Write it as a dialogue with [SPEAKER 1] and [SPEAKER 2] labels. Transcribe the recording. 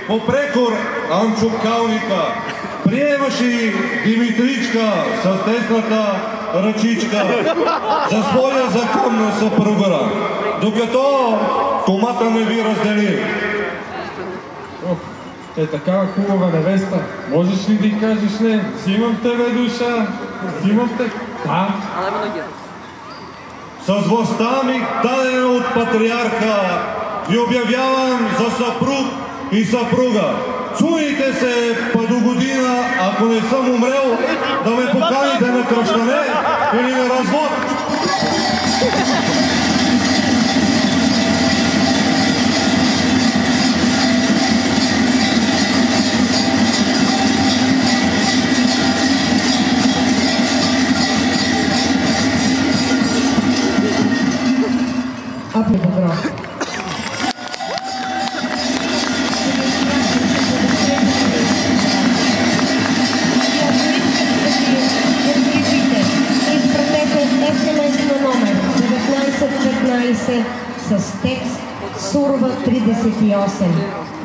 [SPEAKER 1] По прекор Анчо Калника приемаше и Димитричка с тесната ръчичка за своя законна съпруга, докато комата не ви раздели.
[SPEAKER 2] Такава хубава невеста. Можеш ли да й кажеш не? Взимам те, бе, душа. Взимам те. Да.
[SPEAKER 1] С властта ми, дадена от патриарха, ви обявявам за съпруг и съпруга. Чуйте се па до година, ако не съм умрел, да ме поканите на кръщане или на развод.
[SPEAKER 3] С текст Сурва 38.